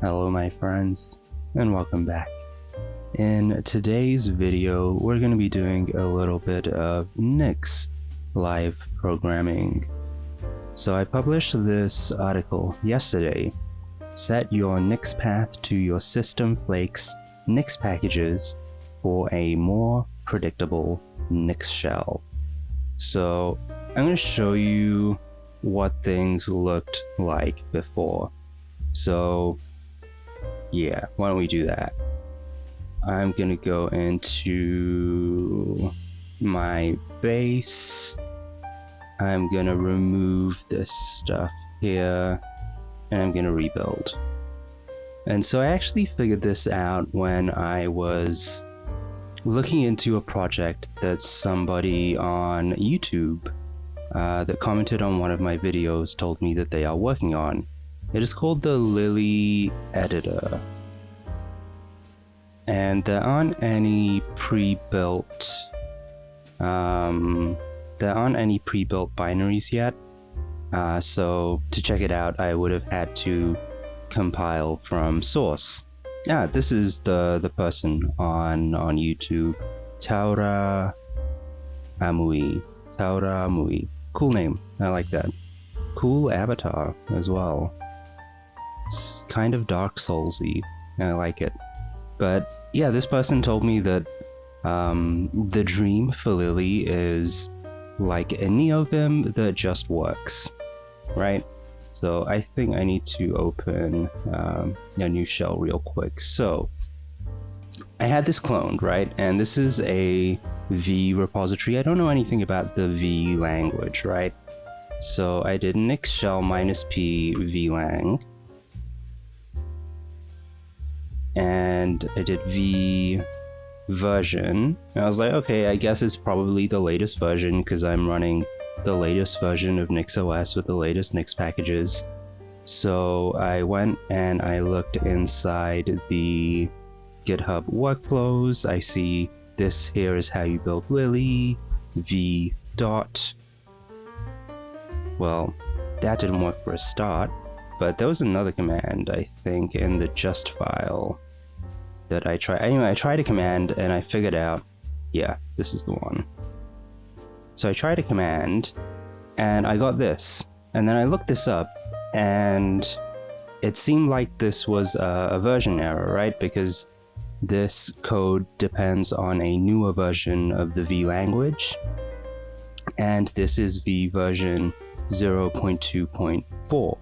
Hello my friends, and welcome back. In today's video, we're going to be doing a little bit of Nix live programming. So I published this article yesterday. Set your Nix path to your system Flake's Nixpkgs for a more predictable Nix-Shell. So I'm going to show you what things looked like before. So yeah, why don't we do that? I'm gonna go into my base. I'm gonna remove this stuff here, and I'm gonna rebuild. And so I actually figured this out when I was looking into a project that somebody on YouTube that commented on one of my videos told me that they are working on. It is called the Lily editor. And there aren't any pre-built binaries yet. So to check it out, I would have had to compile from source. Yeah, this is the person on YouTube, Taura Amui. Cool name. I like that. Cool avatar as well. It's kind of Dark Souls-y. I like it. But yeah, this person told me that the dream for Lily is like a NeoVim that just works, right? So I think I need to open a new shell real quick. So I had this cloned, right? And this is a V repository. I don't know anything about the V language, right? So I did Nix-Shell -p vlang. And I did V version. And I was like, okay, I guess it's probably the latest version because I'm running the latest version of NixOS with the latest Nixpkgs. So I went and I looked inside the GitHub workflows. I see this here is how you build Lily, V dot. Well, that didn't work for a start, but there was another command, I think, in the just file that I tried. Anyway, I tried a command and I figured out, yeah, this is the one. So I tried a command and I got this. And then I looked this up and it seemed like this was a version error, right? Because this code depends on a newer version of the V language. And this is V version 0.2.4.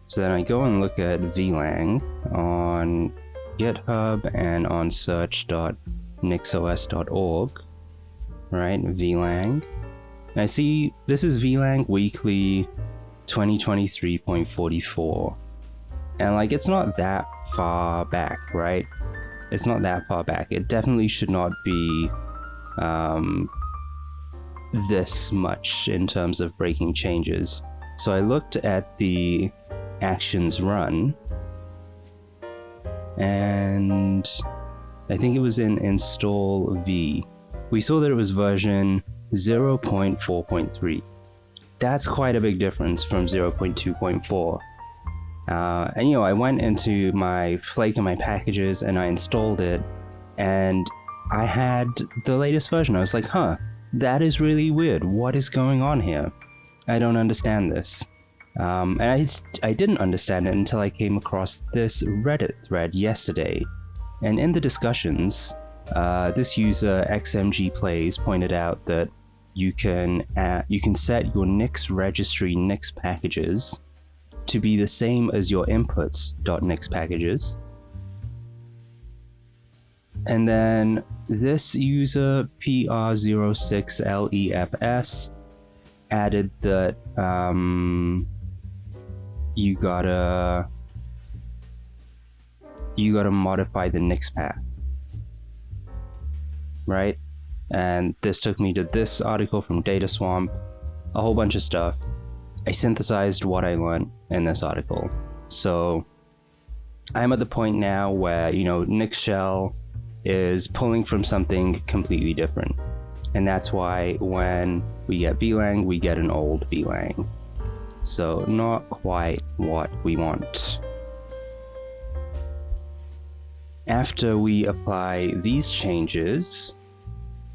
So then I go and look at vlang on GitHub and on search.nixos.org, right? vlang. And I see this is vlang weekly 2023.44. And like, it's not that far back, right? It's not that far back. It definitely should not be this much in terms of breaking changes. So I looked at the actions run, and I think it was in install V. We saw that it was version 0.4.3. That's quite a big difference from 0.2.4. And you know, I went into my Flake and my packages and I installed it, and I had the latest version. I was like, huh, that is really weird. What is going on here? I don't understand this. And I didn't understand it until I came across this Reddit thread yesterday. And in the discussions, this user XMGplays pointed out that you can set your Nix registry Nixpkgs to be the same as your inputs.nixpkgs. And then this user PR06LEFS added that you gotta modify the Nix path, right? And this took me to this article from DataSwamp, a whole bunch of stuff. I synthesized what I learned in this article. So I'm at the point now where, you know, Nix-Shell is pulling from something completely different. And that's why when we get vlang, we get an old vlang. So not quite what we want. After we apply these changes,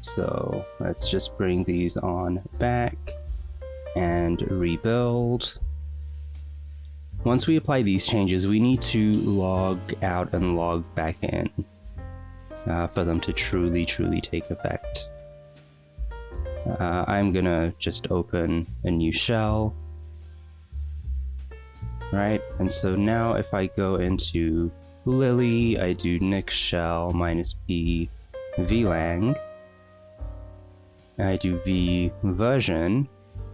so let's just bring these on back and rebuild. Once we apply these changes, we need to log out and log back in for them to truly take effect. I'm gonna just open a new shell, right? And so now if I go into Lily, I do Nix-Shell -p vlang, I do v version.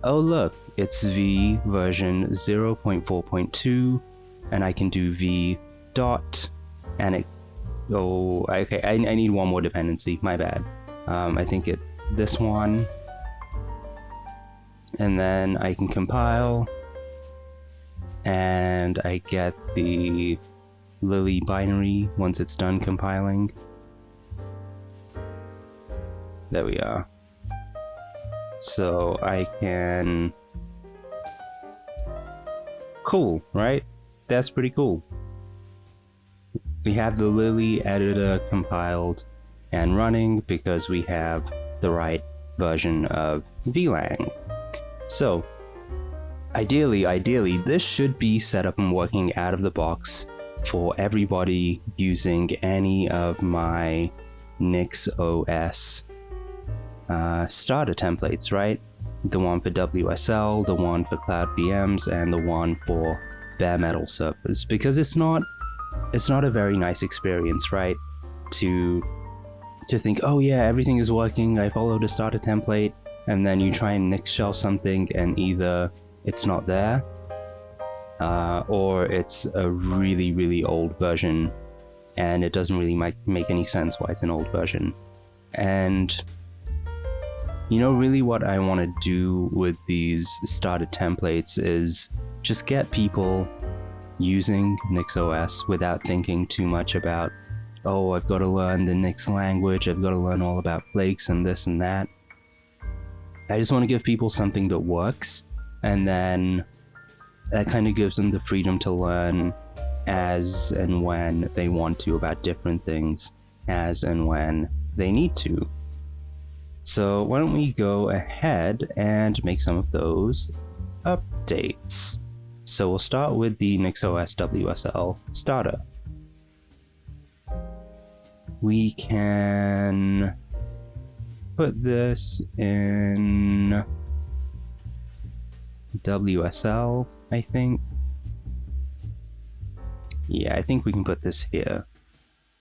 Oh look, it's v version 0.4.2, and I can do v dot, and it, oh, okay, I need one more dependency, my bad. I think it's this one, and then I can compile, and I get the Lily binary once it's done compiling. There we are. So I can... Cool, right? That's pretty cool. We have the Lily editor compiled and running because we have the right version of VLang. So, ideally, this should be set up and working out of the box for everybody using any of my NixOS starter templates, right? The one for WSL, the one for Cloud VMs, and the one for bare metal servers, because it's not a very nice experience, right? To think, oh yeah, everything is working, I followed a starter template, and then you try and Nix-Shell something and either it's not there, or it's a really old version and it doesn't really make any sense why it's an old version. And you know, really what I want to do with these starter templates is just get people using NixOS without thinking too much about, oh, I've got to learn the Nix language, I've got to learn all about flakes and this and that. I just want to give people something that works, and then that kind of gives them the freedom to learn as and when they want to about different things, as and when they need to. So why don't we go ahead and make some of those updates. So we'll start with the NixOS WSL starter. We can put this in WSL, I think. Yeah, I think we can put this here.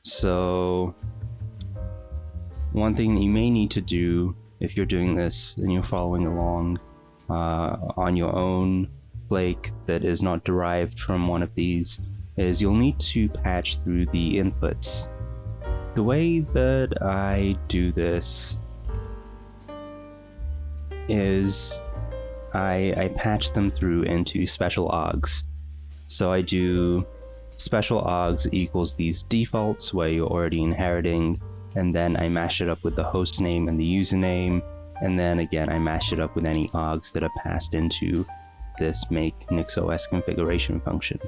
So one thing that you may need to do if you're doing this and you're following along on your own Flake that is not derived from one of these is you'll need to patch through the inputs. The way that I do this is I patch them through into special args. So I do special args equals these defaults where you're already inheriting, and then I mash it up with the host name and the username, and then again I mash it up with any args that are passed into this make NixOS configuration function.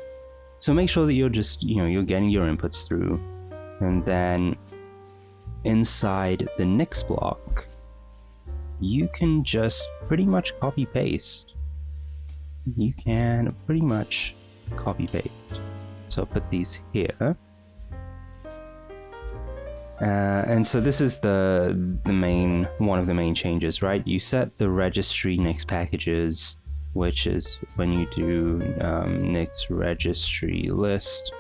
So make sure that you're just, you're getting your inputs through, and then inside the Nix block, you can just pretty much copy paste. You can pretty much copy paste. So I'll put these here. And so this is the main, one of the main changes, right? You set the registry Nixpkgs, which is when you do Nix registry list,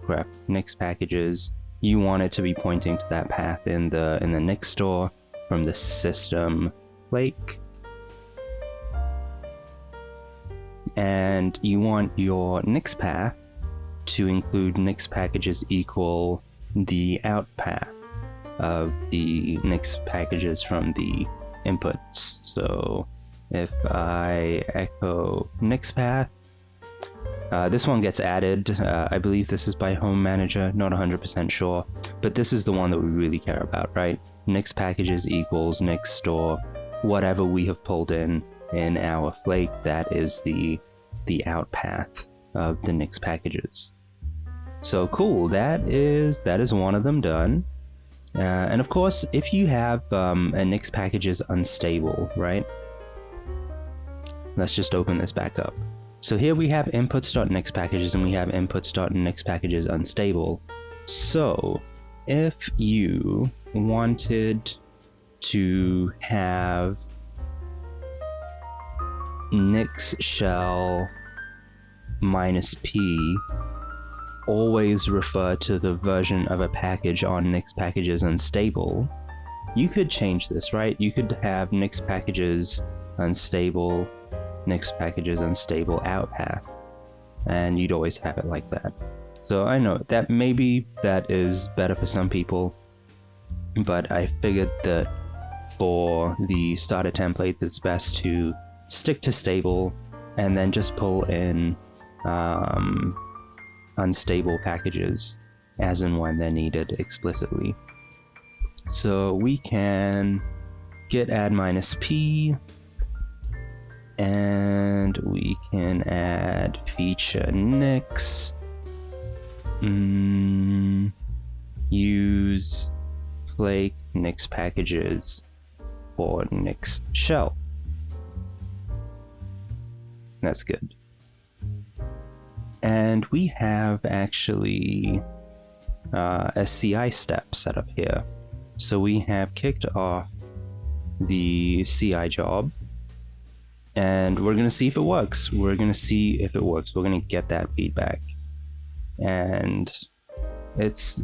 grep Nixpkgs, you want it to be pointing to that path in the Nix store from the system Flake. And you want your Nix path to include Nixpkgs equal the out path of the Nixpkgs from the inputs. So if I echo Nix path, this one gets added. I believe this is by home manager, not 100% sure, but this is the one that we really care about, right? Nixpkgs equals Nix store, whatever we have pulled in our Flake, that is the out path of the Nixpkgs. So cool, that is one of them done. And of course, if you have a Nixpkgs unstable, right? Let's just open this back up. So here we have inputs.nixpkgs and we have inputs.nixpkgs unstable. So if you wanted to have Nix-Shell -p always refer to the version of a package on Nixpkgs unstable, you could change this, right? You could have Nixpkgs unstable, Nixpkgs unstable outpath, and you'd always have it like that. So I know that maybe that is better for some people, but I figured that for the starter templates, it's best to stick to stable and then just pull in unstable packages as and when they're needed explicitly. So we can git add -p, and we can add feature nix, use Flake Nixpkgs for Nix-Shell. That's good. And we have actually a CI step set up here. So we have kicked off the CI job, and we're going to see if it works. We're going to see if it works. We're going to get that feedback. And it's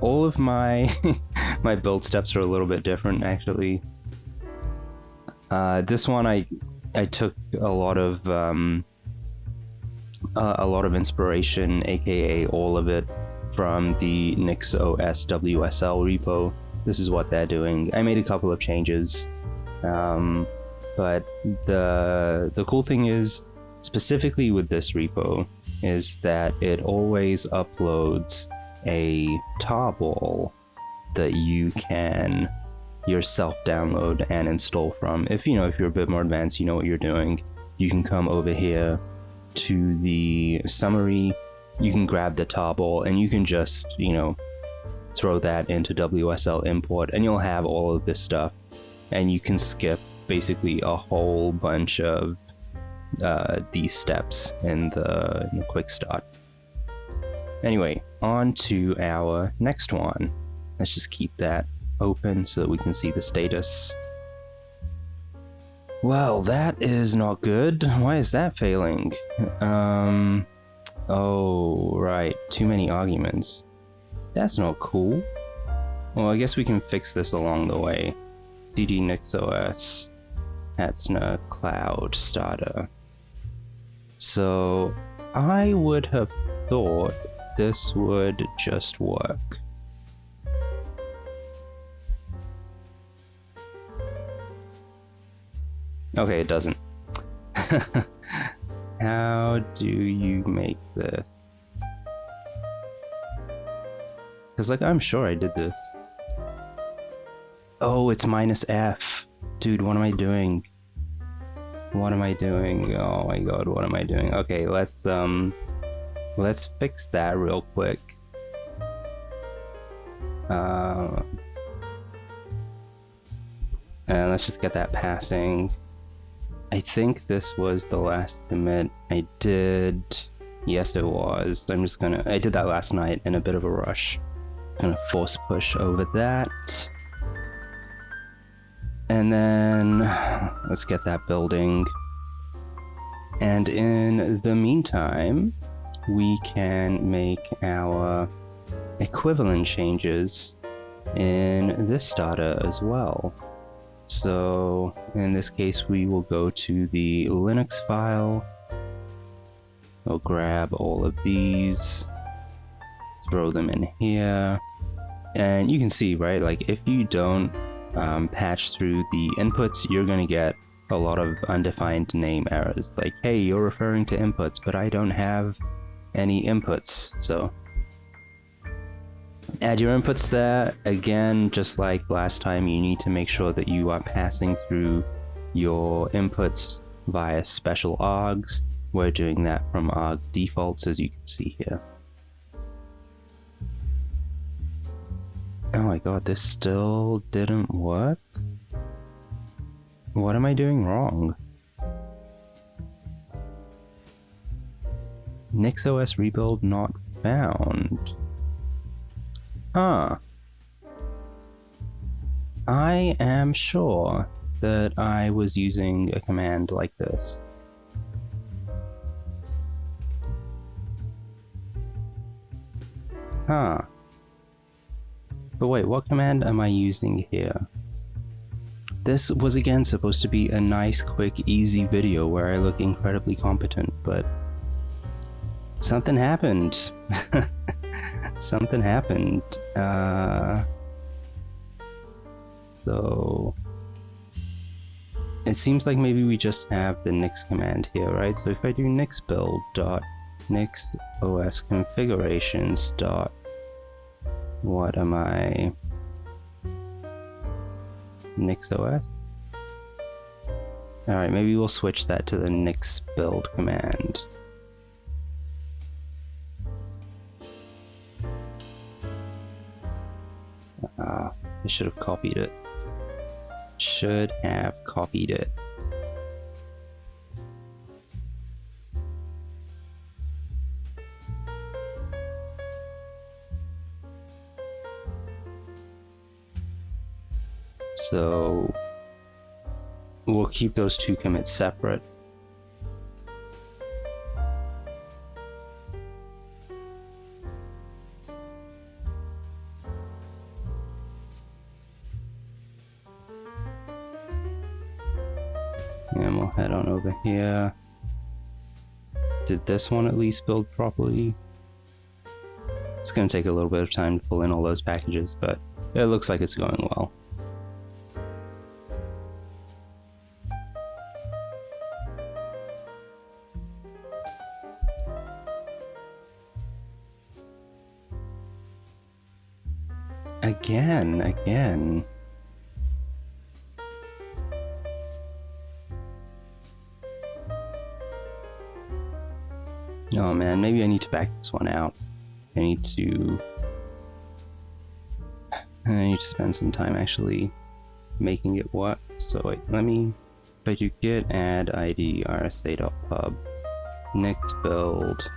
all of my my build steps are a little bit different, actually. This one I took a lot of inspiration, aka all of it, from the NixOS WSL repo. This is what they're doing. I made a couple of changes, but the cool thing is, specifically with this repo, is that it always uploads a tarball that you can yourself download and install from. If you're a bit more advanced, you know what you're doing, you can come over here to the summary, you can grab the tarball and you can just, throw that into WSL import, and you'll have all of this stuff, and you can skip basically a whole bunch of these steps in the quick start. Anyway, on to our next one. Let's just keep that open so that we can see the status. Well, that is not good. Why is that failing? Oh, right. Too many arguments. That's not cool. Well, I guess we can fix this along the way. cd NixOS Hatsna Cloud Starter. So, I would have thought this would just work. Okay, it doesn't. How do you make this? Because, I'm sure I did this. Oh, it's -f. Dude, what am I doing? What am I doing? Oh my god, what am I doing? Okay, let's fix that real quick. And let's just get that passing. I think this was the last commit I did. Yes, it was. I did that last night in a bit of a rush. Gonna force push over that. And then let's get that building. And in the meantime, we can make our equivalent changes in this starter as well. So in this case, we will go to the Linux file. We'll grab all of these, throw them in here. And you can see, right, if you don't patch through the inputs, you're going to get a lot of undefined name errors. Hey, you're referring to inputs, but I don't have any inputs. So add your inputs there. Again, just like last time, you need to make sure that you are passing through your inputs via special args. We're doing that from arg defaults, as you can see here. Oh my god, this still didn't work? What am I doing wrong? NixOS rebuild not found. Huh. I am sure that I was using a command like this. Huh. But wait, what command am I using here? This was again supposed to be a nice, quick, easy video where I look incredibly competent, but something happened. Something happened. So it seems like maybe we just have the Nix command here, right? So if I do nix build dot NixOS configurations dot what am I? NixOS? Alright, maybe we'll switch that to the nix build command. I should have copied it. Should have copied it. So we'll keep those two commits separate. And we'll head on over here. Did this one at least build properly? It's going to take a little bit of time to pull in all those packages, but it looks like it's going well. Again. Oh man, maybe I need to back this one out. I need to spend some time actually making it work. So wait, let me, if I do git add id rsa.pub nix build.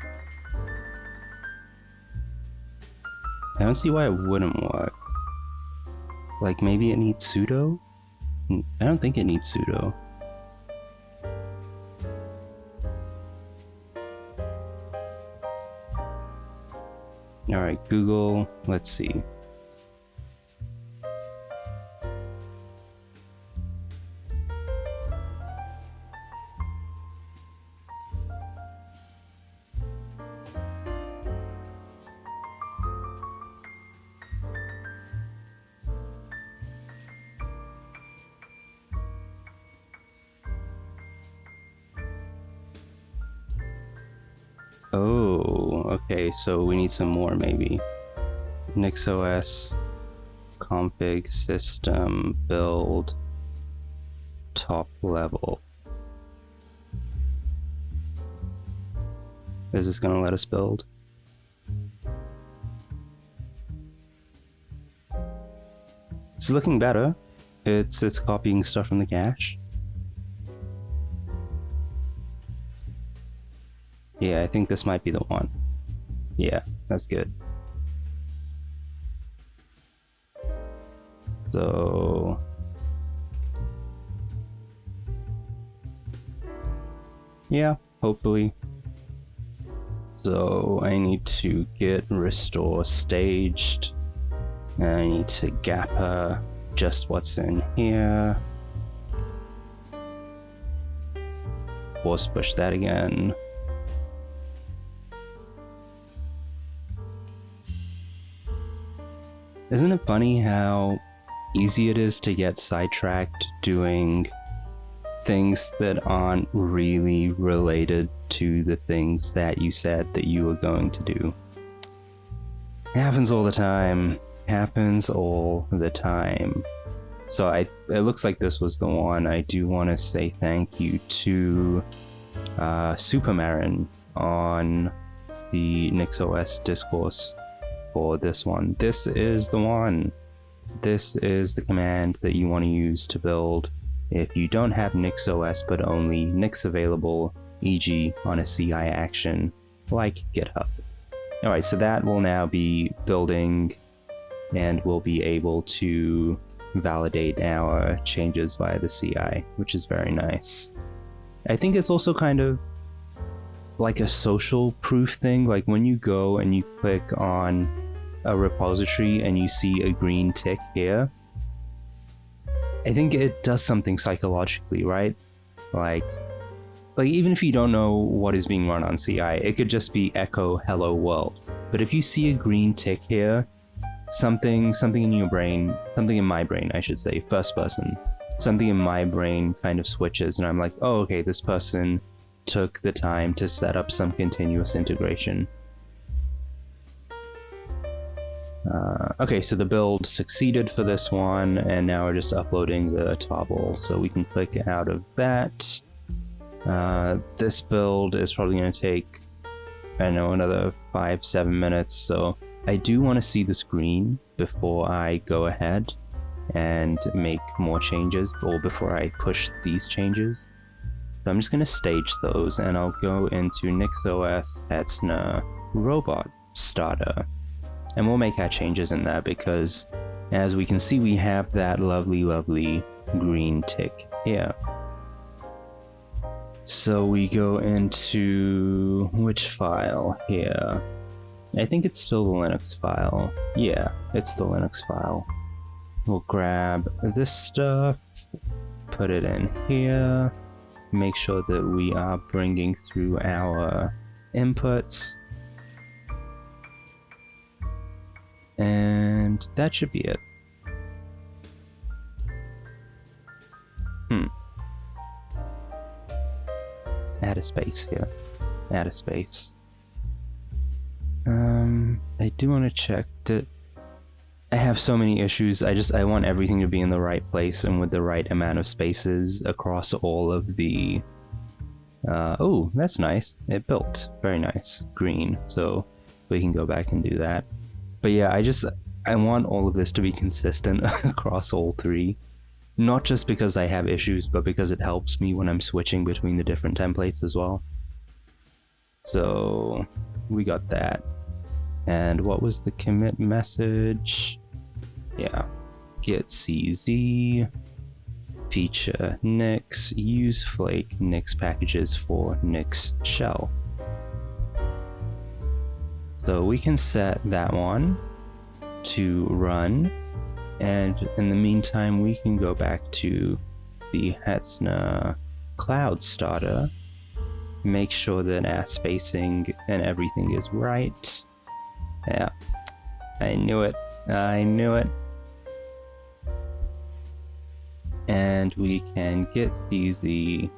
I don't see why it wouldn't work. Like maybe it needs sudo? I don't think it needs sudo. Alright, Google, let's see. Oh, okay, so we need some more maybe. NixOS config system build top level. Is this gonna let us build? It's looking better. It's copying stuff from the cache. Yeah, I think this might be the one. Yeah, that's good. So yeah, hopefully. So I need to git restore staged. And I need to gapper just what's in here. Force push that again. Isn't it funny how easy it is to get sidetracked doing things that aren't really related to the things that you said that you were going to do? It happens all the time. Happens all the time. So it looks like this was the one. I do want to say thank you to Supermarin on the NixOS discourse for this one. This is the one. this is the command that you want to use to build if you don't have NixOS but only Nix available, e.g. on a CI action like GitHub. Alright, so that will now be building and we'll be able to validate our changes via the CI, which is very nice. I think it's also kind of like a social proof thing, like when you go and you click on a repository and you see a green tick here, I think it does something psychologically, right? Like even if you don't know what is being run on CI, it could just be echo hello world. But if you see a green tick here, something in your brain, something in my brain, I should say, first person, something in my brain kind of switches and I'm like, oh, okay, this person took the time to set up some continuous integration. Okay, so the build succeeded for this one, and now we're just uploading the toggle, so we can click out of that. This build is probably going to take, I don't know, another 5-7 minutes, so I do want to see the screen before I go ahead and make more changes, or before I push these changes. So I'm just going to stage those, and I'll go into NixOS Hetzner Robot Starter. And we'll make our changes in that because, as we can see, we have that lovely green tick here. So we go into which file here? I think it's still the Linux file. Yeah, it's the Linux file. We'll grab this stuff, put it in here, make sure that we are bringing through our inputs. And that should be it. Add a space here. Add a space. I do want to check that I have so many issues. I want everything to be in the right place and with the right amount of spaces across all of the... oh, that's nice. It built. Very nice. Green. So we can go back and do that. But yeah, I want all of this to be consistent across all three. Not just because I have issues, but because it helps me when I'm switching between the different templates as well. So we got that. And what was the commit message? Yeah, git cz, feature Nix, use Flake Nixpkgs for Nix-Shell. So we can set that one to run, and in the meantime we can go back to the Hetzner Cloud Starter, make sure that our spacing and everything is right. Yeah, I knew it. And we can git cz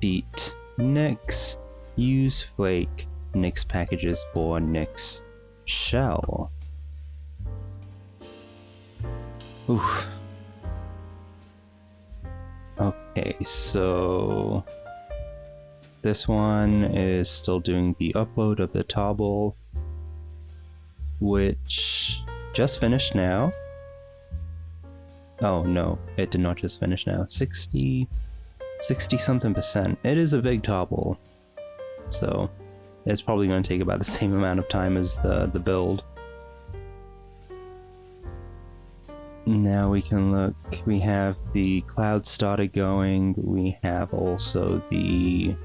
beat Nix, use Flake Nixpkgs for Nix-Shell. Oof. Okay, so this one is still doing the upload of the toggle, which just finished now. Oh no, it did not just finish now. 60 something percent. It is a big toggle, so it's probably going to take about the same amount of time as the build. Now we can look, we have the Cloud Starter going, we have also the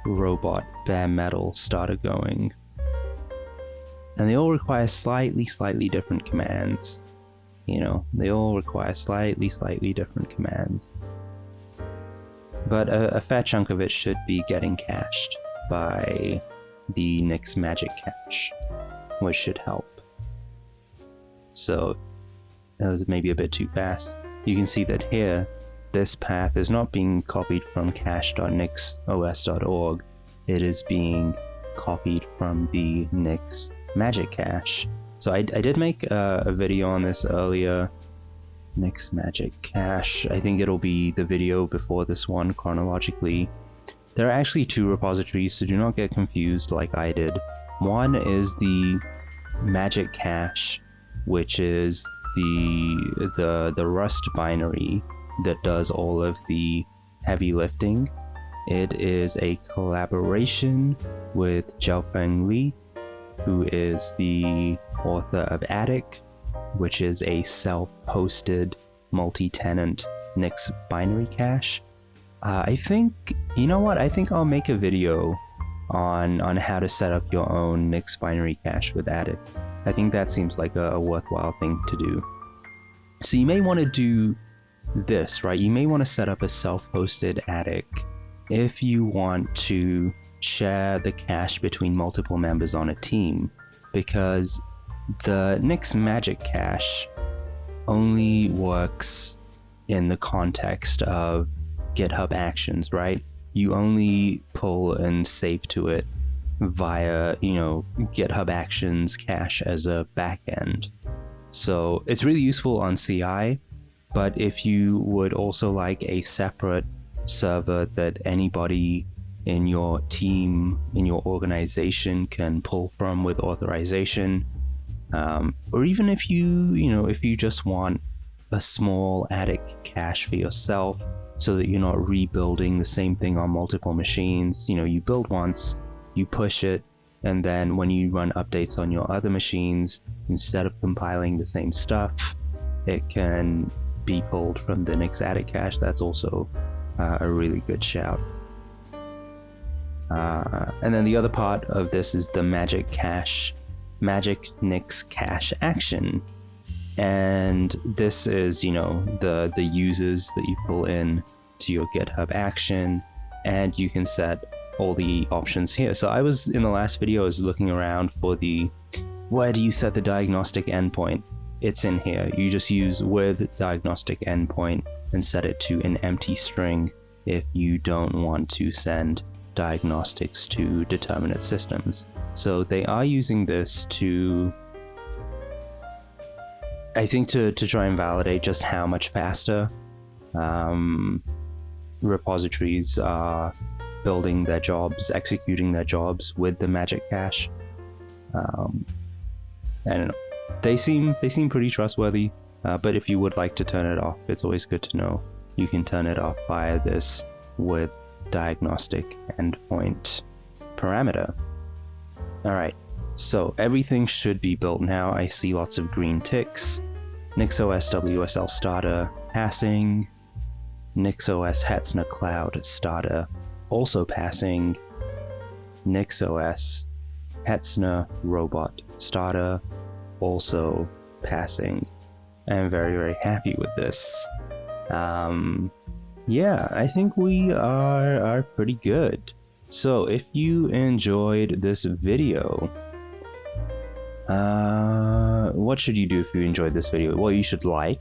Robot Bare Metal Starter going. And they all require slightly different commands. You know, they all require slightly different commands. But a fair chunk of it should be getting cached by the Nix Magic Cache, which should help. So that was maybe a bit too fast. You can see that here, this path is not being copied from cache.nixos.org. It is being copied from the Nix Magic Cache. So I did make a video on this earlier. Nix Magic Cache. I think it'll be the video before this one chronologically. There are actually two repositories, so do not get confused like I did. One is the Magic Cache, which is the Rust binary that does all of the heavy lifting. It is a collaboration with Jiaofeng Li, who is the author of Attic, which is a self-hosted multi-tenant Nix binary cache. I think, you know what? I think I'll make a video on how to set up your own Nix binary cache with Attic. I think that seems like a worthwhile thing to do. So you may want to do this, right? You may want to set up a self-hosted Attic if you want to share the cache between multiple members on a team, because the Nix magic cache only works in the context of GitHub Actions, right? You only pull and save to it via, GitHub Actions cache as a backend. So it's really useful on CI, but if you would also like a separate server that anybody in your team, in your organization can pull from with authorization, or even if you just want a small Attic cache for yourself so that you're not rebuilding the same thing on multiple machines. You build once, you push it, and then when you run updates on your other machines, instead of compiling the same stuff, it can be pulled from the Nix Attic cache. That's also a really good shout. And then the other part of this is the magic Nix cache action. And this is, the users that you pull in to your GitHub action, and you can set all the options here. So I was, in the last video, I was looking around for where do you set the diagnostic endpoint? It's in here. You just use with diagnostic endpoint and set it to an empty string if you don't want to send diagnostics to determinate systems. So they are using this to, I think, to try and validate just how much faster repositories are building their jobs, executing their jobs with the magic cache. I don't know. They seem pretty trustworthy, but if you would like to turn it off, it's always good to know you can turn it off via this with diagnostic endpoint parameter. All right, so everything should be built now. I see lots of green ticks. NixOS WSL starter passing. NixOS Hetzner Cloud starter also passing. NixOS Hetzner Robot starter also passing. I'm very, very happy with this. Yeah, I think we are pretty good. So if you enjoyed this video, what should you do if you enjoyed this video? Well, you should like,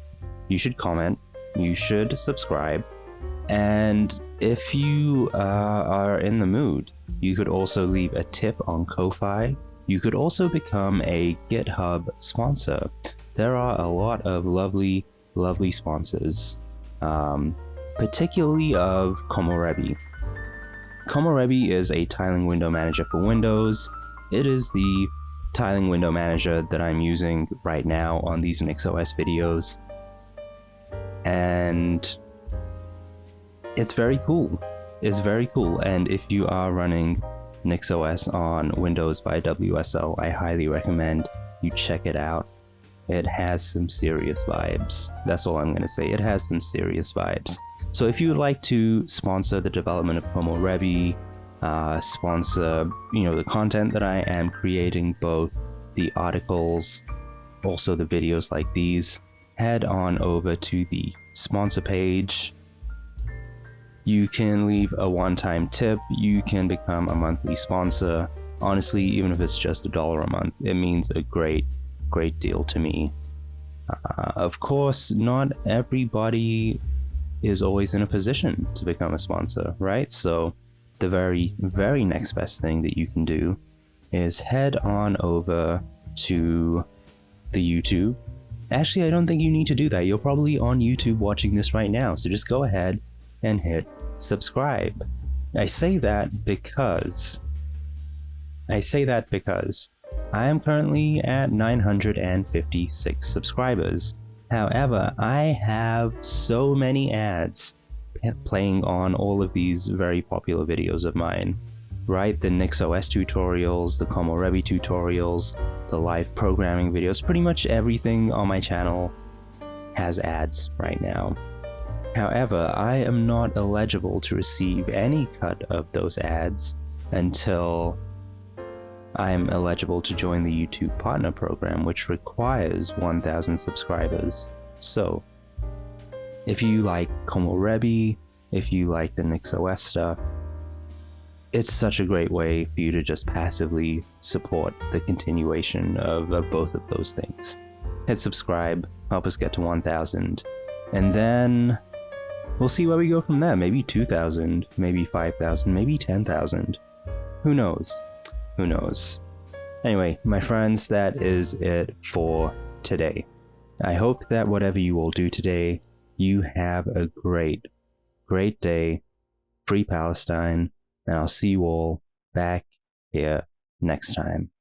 you should comment, you should subscribe, and if you are in the mood, you could also leave a tip on Ko-Fi. You could also become a GitHub sponsor. There are a lot of lovely sponsors, particularly of Komorebi. Komorebi is a tiling window manager for Windows. It is the tiling window manager that I'm using right now on these NixOS videos. And it's very cool. It's very cool. And if you are running NixOS on Windows by WSL, I highly recommend you check it out. It has some serious vibes. That's all I'm going to say. It has some serious vibes. So if you would like to sponsor the development of Komorebi, sponsor, the content that I am creating, both the articles, also the videos like these, head on over to the sponsor page. You can leave a one-time tip. You can become a monthly sponsor. Honestly, even if it's just $1 a month, it means a great deal to me. Of course, not everybody is always in a position to become a sponsor, right? So the very, very next best thing that you can do is head on over to the YouTube. Actually, I don't think you need to do that. You're probably on YouTube watching this right now, so just go ahead and hit subscribe. I say that because I am currently at 956 subscribers. However, I have so many ads playing on all of these very popular videos of mine, right? The NixOS tutorials, the Komorebi tutorials, the live programming videos, pretty much everything on my channel has ads right now. However, I am not eligible to receive any cut of those ads until I am eligible to join the YouTube Partner Program, which requires 1,000 subscribers. So, if you like Komorebi, if you like the NixOS stuff, it's such a great way for you to just passively support the continuation of both of those things. Hit subscribe, help us get to 1,000, and then we'll see where we go from there. Maybe 2,000, maybe 5,000, maybe 10,000. Who knows? Who knows? Anyway, my friends, that is it for today. I hope that whatever you all do today, you have a great day. Free Palestine, and I'll see you all back here next time.